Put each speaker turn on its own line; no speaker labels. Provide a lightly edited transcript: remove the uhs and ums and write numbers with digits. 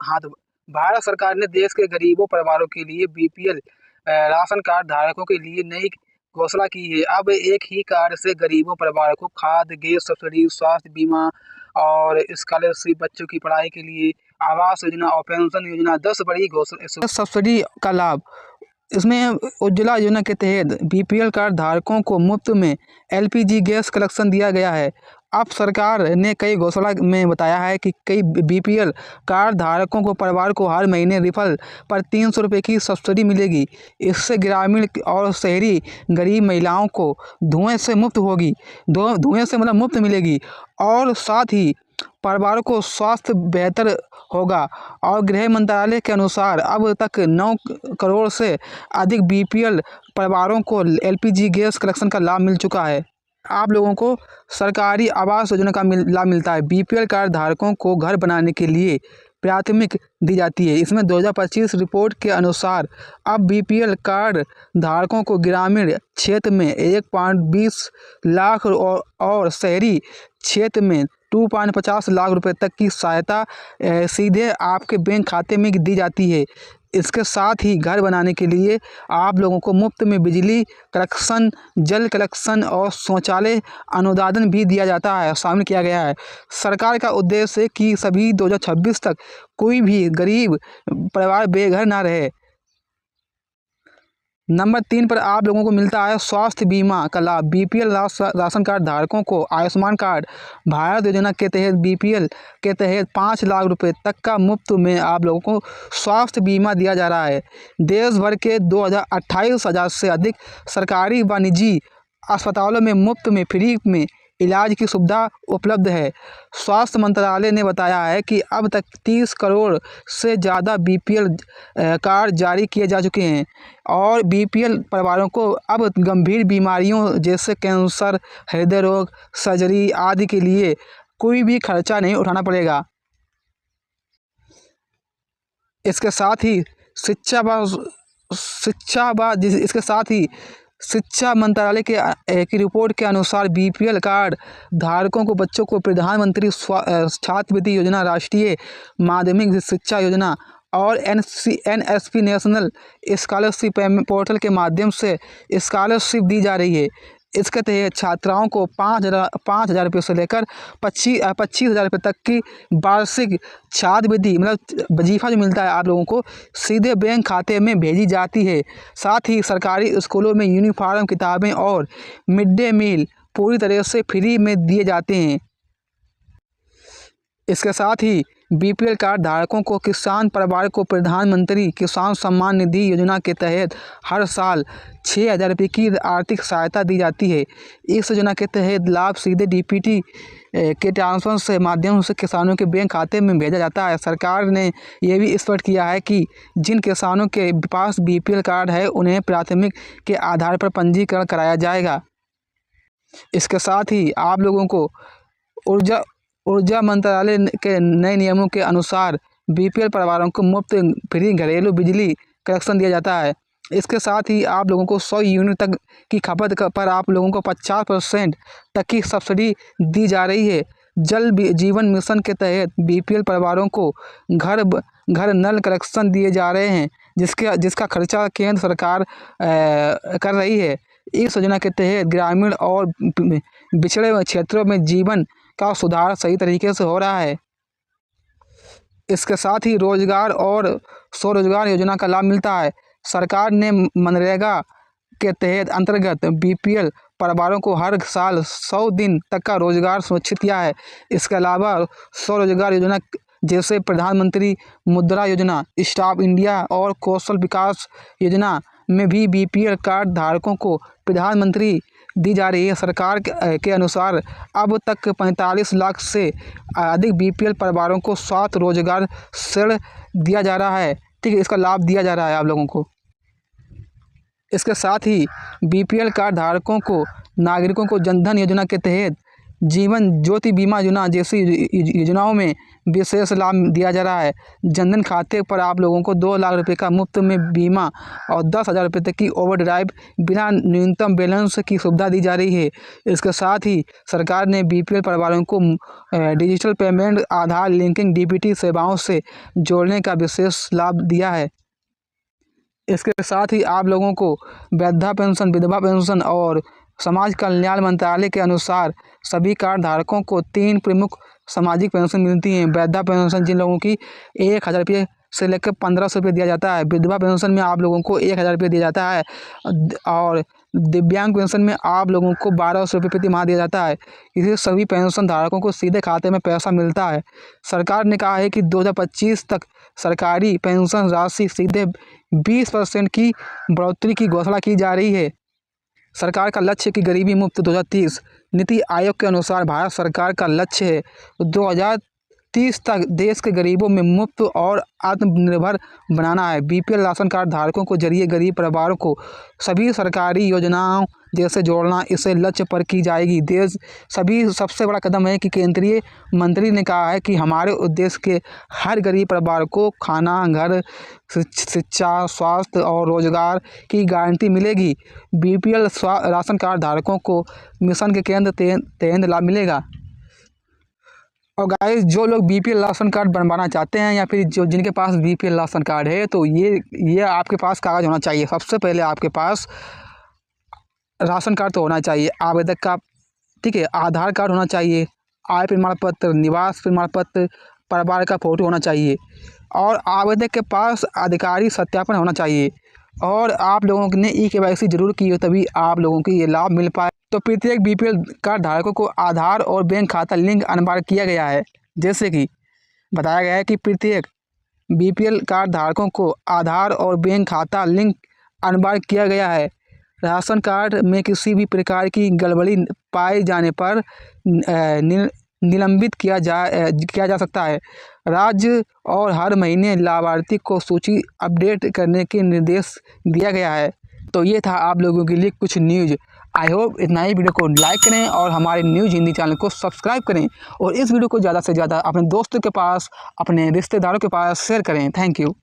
हाथ। भारत सरकार ने देश के गरीबों परिवारों के लिए बीपीएल राशन कार्ड धारकों के लिए नई घोषणा की है। अब एक ही कार्ड से गरीबों परिवारों को खाद्य, गैस सब्सिडी, स्वास्थ्य बीमा और स्कॉलरशिप, बच्चों की पढ़ाई के लिए आवास योजना और पेंशन योजना 10 बड़ी घोषणा सब्सिडी का लाभ। इसमें उज्ज्वला योजना के तहत बीपीएल कार्ड धारकों को मुफ्त में एलपीजी गैस कनेक्शन दिया गया है। अब सरकार ने कई घोषणा में बताया है कि कई बीपीएल कार्ड धारकों को परिवार को हर महीने रिफल पर 300 रुपये की सब्सिडी मिलेगी। इससे ग्रामीण और शहरी गरीब महिलाओं को धुएं से मुक्त होगी, धुएं से मतलब मुफ्त मिलेगी, और साथ ही परिवारों को स्वास्थ्य बेहतर होगा। और गृह मंत्रालय के अनुसार अब तक 9 करोड़ से अधिक बीपीएल परिवारों को एलपीजी गैस कनेक्शन का लाभ मिल चुका है। आप लोगों को सरकारी आवास योजना का लाभ मिलता है। बीपीएल कार्ड धारकों को घर बनाने के लिए प्राथमिक दी जाती है। इसमें 2025 रिपोर्ट के अनुसार अब बीपीएल कार्ड धारकों को ग्रामीण क्षेत्र में 1.20 लाख और शहरी क्षेत्र में 2.50 लाख रुपए तक की सहायता सीधे आपके बैंक खाते में दी जाती है। इसके साथ ही घर बनाने के लिए आप लोगों को मुफ्त में बिजली कनेक्शन, जल कनेक्शन और शौचालय अनुदान भी दिया जाता है, शामिल किया गया है। सरकार का उद्देश्य है कि सभी 2026 तक कोई भी गरीब परिवार बेघर ना रहे। नंबर 3 पर आप लोगों को मिलता है स्वास्थ्य बीमा का लाभ। बीपीएल राशन कार्ड धारकों को आयुष्मान कार्ड भारत योजना के तहत बीपीएल के तहत 5 लाख रुपए तक का मुफ्त में आप लोगों को स्वास्थ्य बीमा दिया जा रहा है। देश भर के 28,000 से अधिक सरकारी व निजी अस्पतालों में मुफ्त में फ्री में इलाज की सुविधा उपलब्ध है। स्वास्थ्य मंत्रालय ने बताया है कि अब तक 30 करोड़ से ज़्यादा बीपीएल कार्ड जारी किए जा चुके हैं, और बीपीएल परिवारों को अब गंभीर बीमारियों जैसे कैंसर, हृदय रोग, सर्जरी आदि के लिए कोई भी खर्चा नहीं उठाना पड़ेगा। इसके साथ ही शिक्षा मंत्रालय की रिपोर्ट के अनुसार बीपीएल कार्ड धारकों को बच्चों को प्रधानमंत्री छात्रवृत्ति योजना, राष्ट्रीय माध्यमिक शिक्षा योजना और एनएसपी नेशनल स्कॉलरशिप पोर्टल के माध्यम से स्कॉलरशिप दी जा रही है। इसके तहत छात्राओं को 5,000 रुपये से लेकर 25,000 रुपये तक की वार्षिक छात्रवृत्ति मतलब वजीफा जो मिलता है आप लोगों को सीधे बैंक खाते में भेजी जाती है। साथ ही सरकारी स्कूलों में यूनिफॉर्म, किताबें और मिड डे मील पूरी तरह से फ्री में दिए जाते हैं। इसके साथ ही बीपीएल कार्ड धारकों को किसान परिवार को प्रधानमंत्री किसान सम्मान निधि योजना के तहत हर साल 6,000 रुपये की आर्थिक सहायता दी जाती है। इस योजना के तहत लाभ सीधे डीपीटी के ट्रांसफर से माध्यम से किसानों के बैंक खाते में भेजा जाता है। सरकार ने यह भी स्पष्ट किया है कि जिन किसानों के पास बीपीएल कार्ड है उन्हें प्राथमिक के आधार पर पंजीकरण कराया जाएगा। इसके साथ ही आप लोगों को ऊर्जा मंत्रालय के नए नियमों के अनुसार बीपीएल परिवारों को मुफ्त फ्री घरेलू बिजली कनेक्शन दिया जाता है। इसके साथ ही आप लोगों को 100 यूनिट तक की खपत पर आप लोगों को 50% तक की सब्सिडी दी जा रही है। जल जीवन मिशन के तहत बीपीएल परिवारों को घर नल कनेक्शन दिए जा रहे हैं, जिसका खर्चा केंद्र सरकार कर रही है। इस योजना के तहत ग्रामीण और पिछड़े क्षेत्रों में जीवन का सुधार सही तरीके से हो रहा है। इसके साथ ही रोजगार और स्वरोजगार योजना का लाभ मिलता है। सरकार ने मनरेगा के तहत अंतर्गत बीपीएल परिवारों को हर साल 100 दिन तक का रोजगार सुनिश्चित किया है। इसके अलावा स्वरोजगार योजना जैसे प्रधानमंत्री मुद्रा योजना, स्टार्टअप इंडिया और कौशल विकास योजना में भी बीपीएल कार्ड धारकों को प्रधानमंत्री दी जा रही है। सरकार के अनुसार अब तक 45 लाख से अधिक बीपीएल परिवारों को स्वास्थ्य रोजगार ऋण दिया जा रहा है। ठीक है, इसका लाभ दिया जा रहा है आप लोगों को। इसके साथ ही बीपीएल कार्ड धारकों को नागरिकों को जनधन योजना के तहत जीवन ज्योति बीमा योजना जैसी योजनाओं में विशेष लाभ दिया जा रहा है। जनधन खाते पर आप लोगों को 2 लाख रुपए का मुफ्त में बीमा और 10,000 रुपये तक की ओवरड्राइव बिना न्यूनतम बैलेंस की सुविधा दी जा रही है। इसके साथ ही सरकार ने बीपीएल परिवारों को डिजिटल पेमेंट, आधार लिंकिंग, डीबीटी सेवाओं से जोड़ने का विशेष लाभ दिया है। इसके साथ ही आप लोगों को वृद्धा पेंशन, विधवा पेंशन और समाज कल्याण मंत्रालय के अनुसार सभी कार्ड धारकों को 3 प्रमुख सामाजिक पेंशन मिलती हैं। वृद्धा पेंशन जिन लोगों की 1,000 रुपये से लेकर 1,500 रुपये दिया जाता है। विधवा पेंशन में आप लोगों को 1,000 रुपये दिया जाता है और दिव्यांग पेंशन में आप लोगों को 1,200 रुपये प्रति माह दिया जाता है। इसे सभी पेंशन धारकों को सीधे खाते में पैसा मिलता है। सरकार ने कहा है कि 2025 तक सरकारी पेंशन राशि सीधे 20% की बढ़ोतरी की घोषणा की जा रही है। सरकार का लक्ष्य कि गरीबी मुक्त 2030। नीति आयोग के अनुसार भारत सरकार का लक्ष्य है 2030 तक देश के गरीबों में मुफ्त और आत्मनिर्भर बनाना है। बीपीएल राशन कार्ड धारकों को जरिए गरीब परिवारों को सभी सरकारी योजनाओं जैसे जोड़ना इसे लक्ष्य पर की जाएगी। देश सबसे बड़ा कदम है कि केंद्रीय मंत्री ने कहा है कि हमारे उद्देश्य के हर गरीब परिवार को खाना, घर, शिक्षा, स्वास्थ्य और रोजगार की गारंटी मिलेगी। बीपीएल राशन कार्ड धारकों को मिशन के तहत लाभ मिलेगा। और गाइस, जो लोग बीपीएल राशन कार्ड बनवाना चाहते हैं या फिर जिनके पास बीपीएल राशन कार्ड है, तो ये आपके पास कागज़ होना चाहिए। सबसे पहले आपके पास राशन कार्ड तो होना चाहिए, आवेदक का, ठीक है, आधार कार्ड होना चाहिए, आय प्रमाण पत्र, निवास प्रमाण पत्र, परिवार का फोटो होना चाहिए और आवेदक के पास आधिकारिक सत्यापन होना चाहिए और आप लोगों ने ई-केवाईसी जरूर की हो, तभी आप लोगों को ये लाभ मिल पाए। तो प्रत्येक बीपीएल कार्ड धारकों को आधार और बैंक खाता लिंक अनिवार्य किया गया है। जैसे कि बताया गया है कि प्रत्येक बीपीएल कार्ड धारकों को आधार और बैंक खाता लिंक अनिवार्य किया गया है। राशन कार्ड में किसी भी प्रकार की गड़बड़ी पाए जाने पर निलंबित किया जा सकता है। राज्य और हर महीने लाभार्थी को सूची अपडेट करने के निर्देश दिया गया है। तो ये था आप लोगों के लिए कुछ न्यूज़। आई होप इतना ही। वीडियो को लाइक करें और हमारे न्यूज़ हिंदी चैनल को सब्सक्राइब करें और इस वीडियो को ज़्यादा से ज़्यादा अपने दोस्तों के पास, अपने रिश्तेदारों के पास शेयर करें। Thank you.